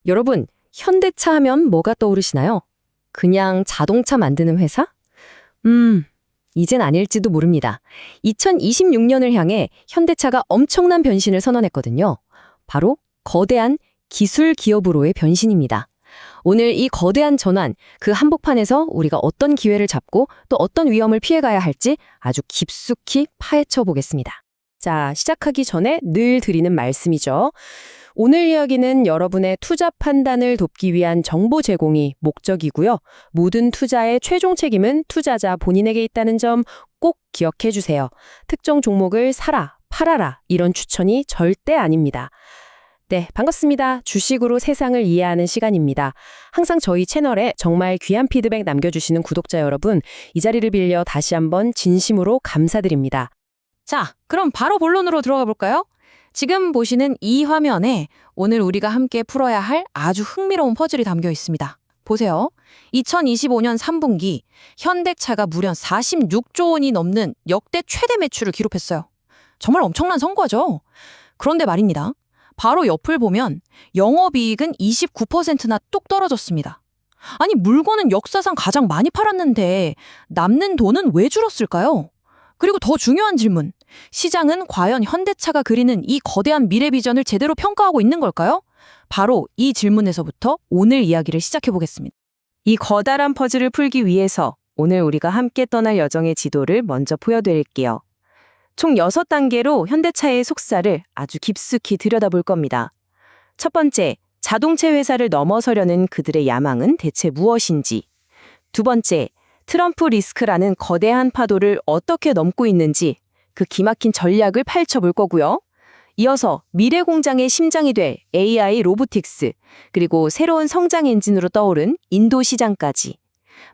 여러분, 현대차 하면 뭐가 떠오르시나요? 그냥 자동차 만드는 회사? 이젠 아닐지도 모릅니다. 2026년을 향해 현대차가 엄청난 변신을 선언했거든요. 바로 거대한 기술 기업으로의 변신입니다. 오늘 이 거대한 전환, 그 한복판에서 우리가 어떤 기회를 잡고 또 어떤 위험을 피해가야 할지 아주 깊숙이 파헤쳐 보겠습니다. 자, 시작하기 전에 늘 드리는 말씀이죠. 오늘 이야기는 여러분의 투자 판단을 돕기 위한 정보 제공이 목적이고요. 모든 투자의 최종 책임은 투자자 본인에게 있다는 점 꼭 기억해 주세요. 특정 종목을 사라, 팔아라 이런 추천이 절대 아닙니다. 네, 반갑습니다. 주식으로 세상을 이해하는 시간입니다. 항상 저희 채널에 정말 귀한 피드백 남겨주시는 구독자 여러분, 이 자리를 빌려 다시 한번 진심으로 감사드립니다. 자, 그럼 바로 본론으로 들어가 볼까요? 지금 보시는 이 화면에 오늘 우리가 함께 풀어야 할 아주 흥미로운 퍼즐이 담겨 있습니다. 보세요. 2025년 3분기 현대차가 무려 46조 원이 넘는 역대 최대 매출을 기록했어요. 정말 엄청난 성과죠. 그런데 말입니다. 바로 옆을 보면 영업이익은 29%나 뚝 떨어졌습니다. 아니, 물건은 역사상 가장 많이 팔았는데 남는 돈은 왜 줄었을까요? 그리고 더 중요한 질문. 시장은 과연 현대차가 그리는 이 거대한 미래 비전을 제대로 평가하고 있는 걸까요? 바로 이 질문에서부터 오늘 이야기를 시작해 보겠습니다. 이 거다란 퍼즐을 풀기 위해서 오늘 우리가 함께 떠날 여정의 지도를 먼저 보여드릴게요. 총 6단계로 현대차의 속살을 아주 깊숙이 들여다볼 겁니다. 첫 번째, 자동차 회사를 넘어서려는 그들의 야망은 대체 무엇인지. 두 번째, 트럼프 리스크라는 거대한 파도를 어떻게 넘고 있는지 그 기막힌 전략을 펼쳐볼 거고요. 이어서 미래 공장의 심장이 될 AI 로보틱스, 그리고 새로운 성장 엔진으로 떠오른 인도 시장까지.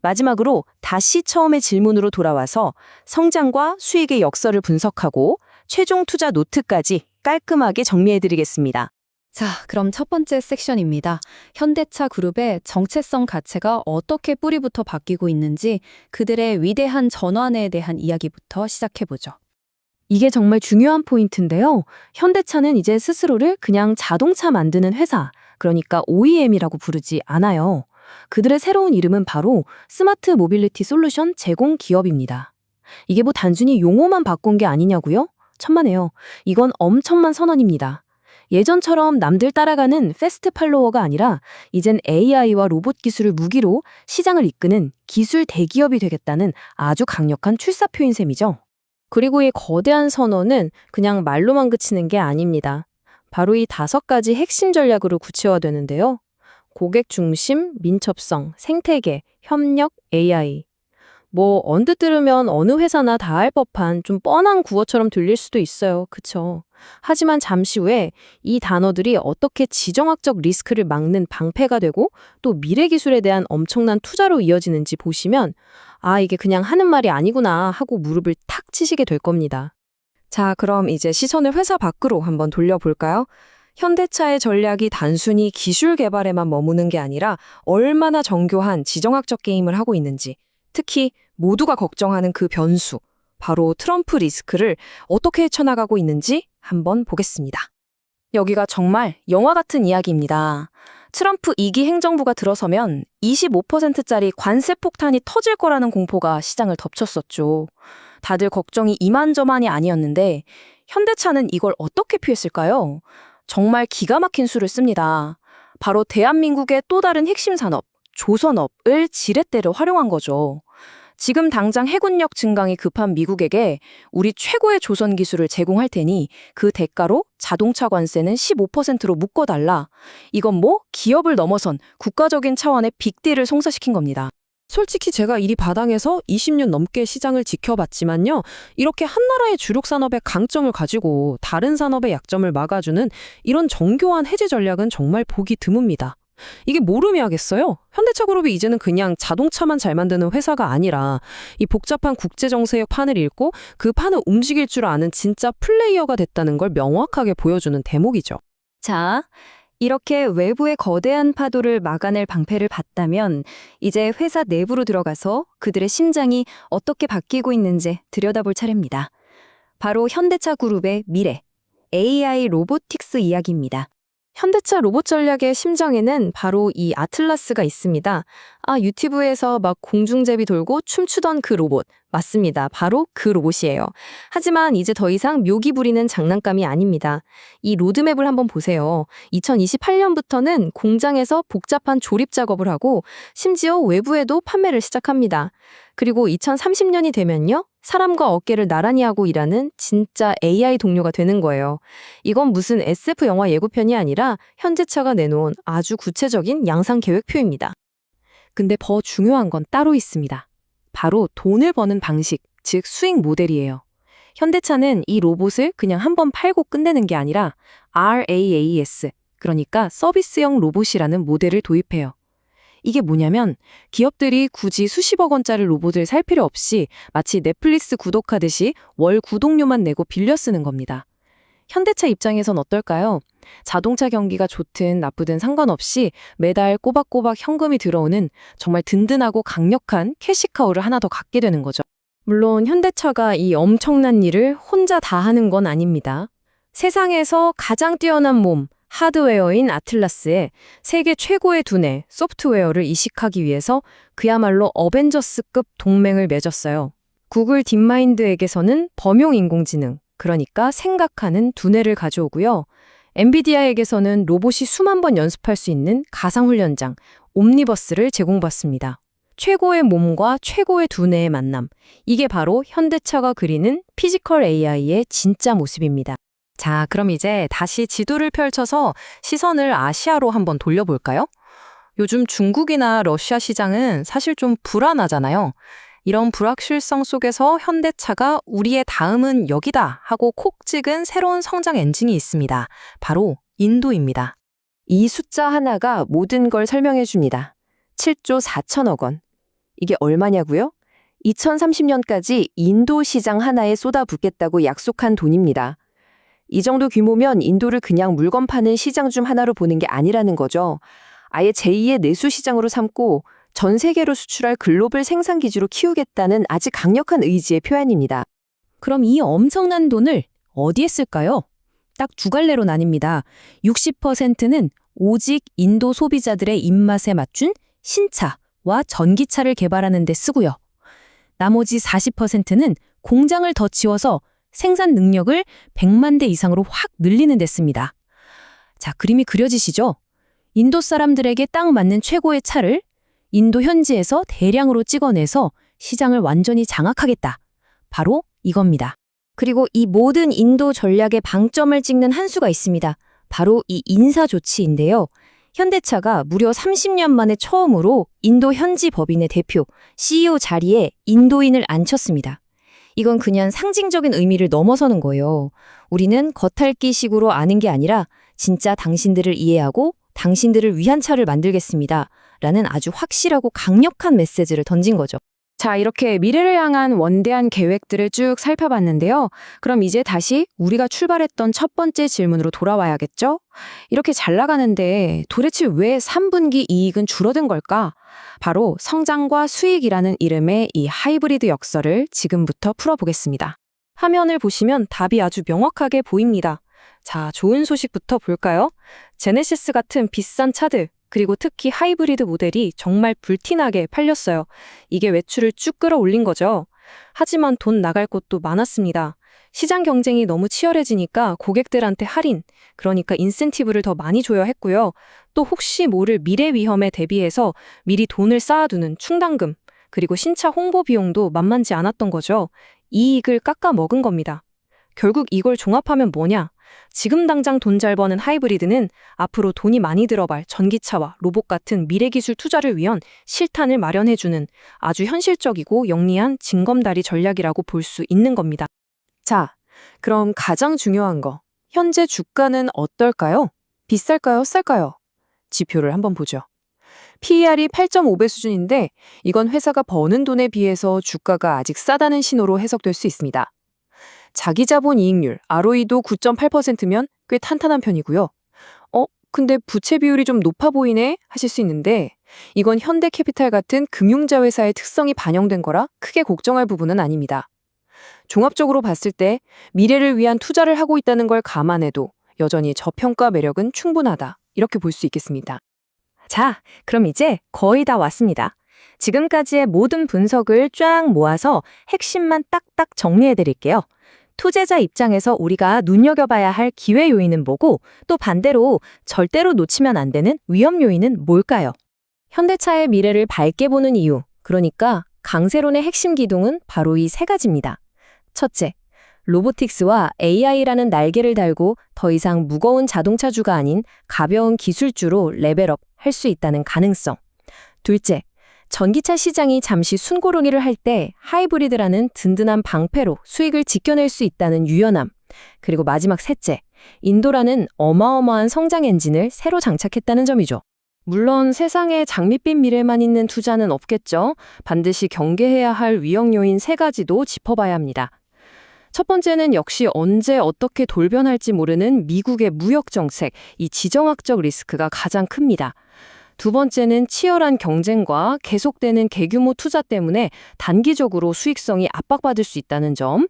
마지막으로 다시 처음의 질문으로 돌아와서 성장과 수익의 역설을 분석하고 최종 투자 노트까지 깔끔하게 정리해드리겠습니다. 자, 그럼 첫 번째 섹션입니다. 현대차 그룹의 정체성 가치가 어떻게 뿌리부터 바뀌고 있는지 그들의 위대한 전환에 대한 이야기부터 시작해보죠. 이게 정말 중요한 포인트인데요. 현대차는 이제 스스로를 그냥 자동차 만드는 회사, 그러니까 OEM이라고 부르지 않아요. 그들의 새로운 이름은 바로 스마트 모빌리티 솔루션 제공 기업입니다. 이게 뭐 단순히 용어만 바꾼 게 아니냐고요? 천만에요. 이건 엄청난 선언입니다. 예전처럼 남들 따라가는 패스트 팔로워가 아니라 이젠 AI와 로봇 기술을 무기로 시장을 이끄는 기술 대기업이 되겠다는 아주 강력한 출사표인 셈이죠. 그리고 이 거대한 선언은 그냥 말로만 그치는 게 아닙니다. 바로 이 5가지 핵심 전략으로 구체화되는데요. 고객 중심, 민첩성, 생태계, 협력, AI. 뭐 언뜻 들으면 어느 회사나 다 할 법한 좀 뻔한 구호처럼 들릴 수도 있어요. 그쵸? 하지만 잠시 후에 이 단어들이 어떻게 지정학적 리스크를 막는 방패가 되고 또 미래 기술에 대한 엄청난 투자로 이어지는지 보시면 아, 이게 그냥 하는 말이 아니구나 하고 무릎을 탁 치시게 될 겁니다. 자, 그럼 이제 시선을 회사 밖으로 한번 돌려볼까요? 현대차의 전략이 단순히 기술 개발에만 머무는 게 아니라 얼마나 정교한 지정학적 게임을 하고 있는지, 특히 모두가 걱정하는 그 변수, 바로 트럼프 리스크를 어떻게 헤쳐나가고 있는지 한번 보겠습니다. 여기가 정말 영화 같은 이야기입니다. 트럼프 2기 행정부가 들어서면 25%짜리 관세 폭탄이 터질 거라는 공포가 시장을 덮쳤었죠. 다들 걱정이 이만저만이 아니었는데 현대차는 이걸 어떻게 피했을까요? 정말 기가 막힌 수를 씁니다. 바로 대한민국의 또 다른 핵심 산업, 조선업을 지렛대로 활용한 거죠. 지금 당장 해군력 증강이 급한 미국에게 우리 최고의 조선 기술을 제공할 테니 그 대가로 자동차 관세는 15%로 묶어달라. 이건 뭐 기업을 넘어선 국가적인 차원의 빅딜을 성사시킨 겁니다. 솔직히 제가 이리 바닥에서 20년 넘게 시장을 지켜봤지만요. 이렇게 한 나라의 주력 산업의 강점을 가지고 다른 산업의 약점을 막아주는 이런 정교한 해지 전략은 정말 보기 드뭅니다. 이게 뭘 의미하겠어요? 현대차 그룹이 이제는 그냥 자동차만 잘 만드는 회사가 아니라 이 복잡한 국제 정세의 판을 읽고 그 판을 움직일 줄 아는 진짜 플레이어가 됐다는 걸 명확하게 보여주는 대목이죠. 자, 이렇게 외부의 거대한 파도를 막아낼 방패를 봤다면 이제 회사 내부로 들어가서 그들의 심장이 어떻게 바뀌고 있는지 들여다볼 차례입니다. 바로 현대차 그룹의 미래, AI 로보틱스 이야기입니다. 현대차 로봇 전략의 심정에는 바로 이 아틀라스가 있습니다. 유튜브에서 막 공중제비 돌고 춤추던 그 로봇. 맞습니다. 바로 그 로봇이에요. 하지만 이제 더 이상 묘기 부리는 장난감이 아닙니다. 이 로드맵을 한번 보세요. 2028년부터는 공장에서 복잡한 조립 작업을 하고 심지어 외부에도 판매를 시작합니다. 그리고 2030년이 되면요. 사람과 어깨를 나란히 하고 일하는 진짜 AI 동료가 되는 거예요. 이건 무슨 SF 영화 예고편이 아니라 현대차가 내놓은 아주 구체적인 양상 계획표입니다. 근데 더 중요한 건 따로 있습니다. 바로 돈을 버는 방식, 즉 수익 모델이에요. 현대차는 이 로봇을 그냥 한번 팔고 끝내는 게 아니라 RAAS, 그러니까 서비스형 로봇이라는 모델을 도입해요. 이게 뭐냐면 기업들이 굳이 수십억 원짜리 로봇을 살 필요 없이 마치 넷플릭스 구독하듯이 월 구독료만 내고 빌려 쓰는 겁니다. 현대차 입장에선 어떨까요? 자동차 경기가 좋든 나쁘든 상관없이 매달 꼬박꼬박 현금이 들어오는 정말 든든하고 강력한 캐시카우를 하나 더 갖게 되는 거죠. 물론 현대차가 이 엄청난 일을 혼자 다 하는 건 아닙니다. 세상에서 가장 뛰어난 몸, 하드웨어인 아틀라스에 세계 최고의 두뇌, 소프트웨어를 이식하기 위해서 그야말로 어벤져스급 동맹을 맺었어요. 구글 딥마인드에게서는 범용 인공지능, 그러니까 생각하는 두뇌를 가져오고요. 엔비디아에게서는 로봇이 수만 번 연습할 수 있는 가상훈련장, 옴니버스를 제공받습니다. 최고의 몸과 최고의 두뇌의 만남, 이게 바로 현대차가 그리는 피지컬 AI의 진짜 모습입니다. 자, 그럼 이제 다시 지도를 펼쳐서 시선을 아시아로 한번 돌려볼까요? 요즘 중국이나 러시아 시장은 사실 좀 불안하잖아요. 이런 불확실성 속에서 현대차가 우리의 다음은 여기다 하고 콕 찍은 새로운 성장 엔진이 있습니다. 바로 인도입니다. 이 숫자 하나가 모든 걸 설명해 줍니다. 7조 4천억 원. 이게 얼마냐고요? 2030년까지 인도 시장 하나에 쏟아붓겠다고 약속한 돈입니다. 이 정도 규모면 인도를 그냥 물건 파는 시장 중 하나로 보는 게 아니라는 거죠. 아예 제2의 내수 시장으로 삼고 전 세계로 수출할 글로벌 생산 기지로 키우겠다는 아주 강력한 의지의 표현입니다. 그럼 이 엄청난 돈을 어디에 쓸까요? 딱 두 갈래로 나뉩니다. 60%는 오직 인도 소비자들의 입맛에 맞춘 신차와 전기차를 개발하는 데 쓰고요. 나머지 40%는 공장을 더 지어서 생산 능력을 100만 대 이상으로 확 늘리는 데 씁니다. 자, 그림이 그려지시죠? 인도 사람들에게 딱 맞는 최고의 차를 인도 현지에서 대량으로 찍어내서 시장을 완전히 장악하겠다. 바로 이겁니다. 그리고 이 모든 인도 전략의 방점을 찍는 한 수가 있습니다. 바로 이 인사 조치인데요. 현대차가 무려 30년 만에 처음으로 인도 현지 법인의 대표, CEO 자리에 인도인을 앉혔습니다. 이건 그냥 상징적인 의미를 넘어서는 거예요. 우리는 겉핥기식으로 아는 게 아니라 진짜 당신들을 이해하고 당신들을 위한 차를 만들겠습니다. 라는 아주 확실하고 강력한 메시지를 던진 거죠. 자, 이렇게 미래를 향한 원대한 계획들을 쭉 살펴봤는데요. 그럼 이제 다시 우리가 출발했던 첫 번째 질문으로 돌아와야겠죠? 이렇게 잘 나가는데 도대체 왜 3분기 이익은 줄어든 걸까? 바로 성장과 수익이라는 이름의 이 하이브리드 역설을 지금부터 풀어보겠습니다. 화면을 보시면 답이 아주 명확하게 보입니다. 자, 좋은 소식부터 볼까요? 제네시스 같은 비싼 차들, 그리고 특히 하이브리드 모델이 정말 불티나게 팔렸어요. 이게 외출을 쭉 끌어올린 거죠. 하지만 돈 나갈 곳도 많았습니다. 시장 경쟁이 너무 치열해지니까 고객들한테 할인, 그러니까 인센티브를 더 많이 줘야 했고요. 또 혹시 모를 미래 위험에 대비해서 미리 돈을 쌓아두는 충당금, 그리고 신차 홍보 비용도 만만치 않았던 거죠. 이익을 깎아 먹은 겁니다. 결국 이걸 종합하면 뭐냐? 지금 당장 돈 잘 버는 하이브리드는 앞으로 돈이 많이 들어갈 전기차와 로봇 같은 미래기술 투자를 위한 실탄을 마련해주는 아주 현실적이고 영리한 징검다리 전략이라고 볼 수 있는 겁니다. 자, 그럼 가장 중요한 거, 현재 주가는 어떨까요? 비쌀까요? 쌀까요? 지표를 한번 보죠. PER이 8.5배 수준인데 이건 회사가 버는 돈에 비해서 주가가 아직 싸다는 신호로 해석될 수 있습니다. 자기자본 이익률, ROE도 9.8%면 꽤 탄탄한 편이고요. 근데 부채 비율이 좀 높아 보이네 하실 수 있는데 이건 현대캐피탈 같은 금융자 회사의 특성이 반영된 거라 크게 걱정할 부분은 아닙니다. 종합적으로 봤을 때 미래를 위한 투자를 하고 있다는 걸 감안해도 여전히 저평가 매력은 충분하다. 이렇게 볼 수 있겠습니다. 자, 그럼 이제 거의 다 왔습니다. 지금까지의 모든 분석을 쫙 모아서 핵심만 딱딱 정리해 드릴게요. 투자자 입장에서 우리가 눈여겨봐야 할 기회 요인은 뭐고, 또 반대로 절대로 놓치면 안 되는 위험 요인은 뭘까요? 현대차의 미래를 밝게 보는 이유, 그러니까 강세론의 핵심 기둥은 바로 이 세 가지입니다. 첫째, 로보틱스와 AI라는 날개를 달고 더 이상 무거운 자동차주가 아닌 가벼운 기술주로 레벨업 할 수 있다는 가능성. 둘째, 전기차 시장이 잠시 숨고르기를 할 때 하이브리드라는 든든한 방패로 수익을 지켜낼 수 있다는 유연함. 그리고 마지막 셋째, 인도라는 어마어마한 성장 엔진을 새로 장착했다는 점이죠. 물론 세상에 장밋빛 미래만 있는 투자는 없겠죠. 반드시 경계해야 할 위험 요인 세 가지도 짚어봐야 합니다. 첫 번째는 역시 언제 어떻게 돌변할지 모르는 미국의 무역 정책, 이 지정학적 리스크가 가장 큽니다. 두 번째는 치열한 경쟁과 계속되는 대규모 투자 때문에 단기적으로 수익성이 압박받을 수 있다는 점.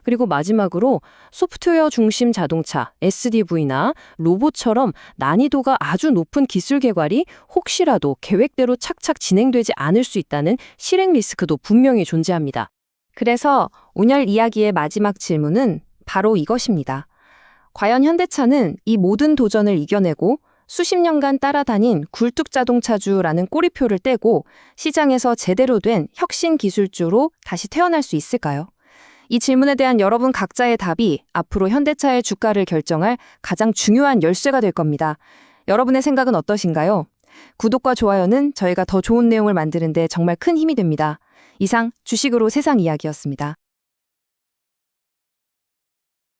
그리고 마지막으로 소프트웨어 중심 자동차, SDV나 로봇처럼 난이도가 아주 높은 기술 개발이 혹시라도 계획대로 착착 진행되지 않을 수 있다는 실행 리스크도 분명히 존재합니다. 그래서 오늘 이야기의 마지막 질문은 바로 이것입니다. 과연 현대차는 이 모든 도전을 이겨내고 수십 년간 따라다닌 굴뚝자동차주라는 꼬리표를 떼고 시장에서 제대로 된 혁신 기술주로 다시 태어날 수 있을까요? 이 질문에 대한 여러분 각자의 답이 앞으로 현대차의 주가를 결정할 가장 중요한 열쇠가 될 겁니다. 여러분의 생각은 어떠신가요? 구독과 좋아요는 저희가 더 좋은 내용을 만드는 데 정말 큰 힘이 됩니다. 이상 주식으로 세상 이야기였습니다.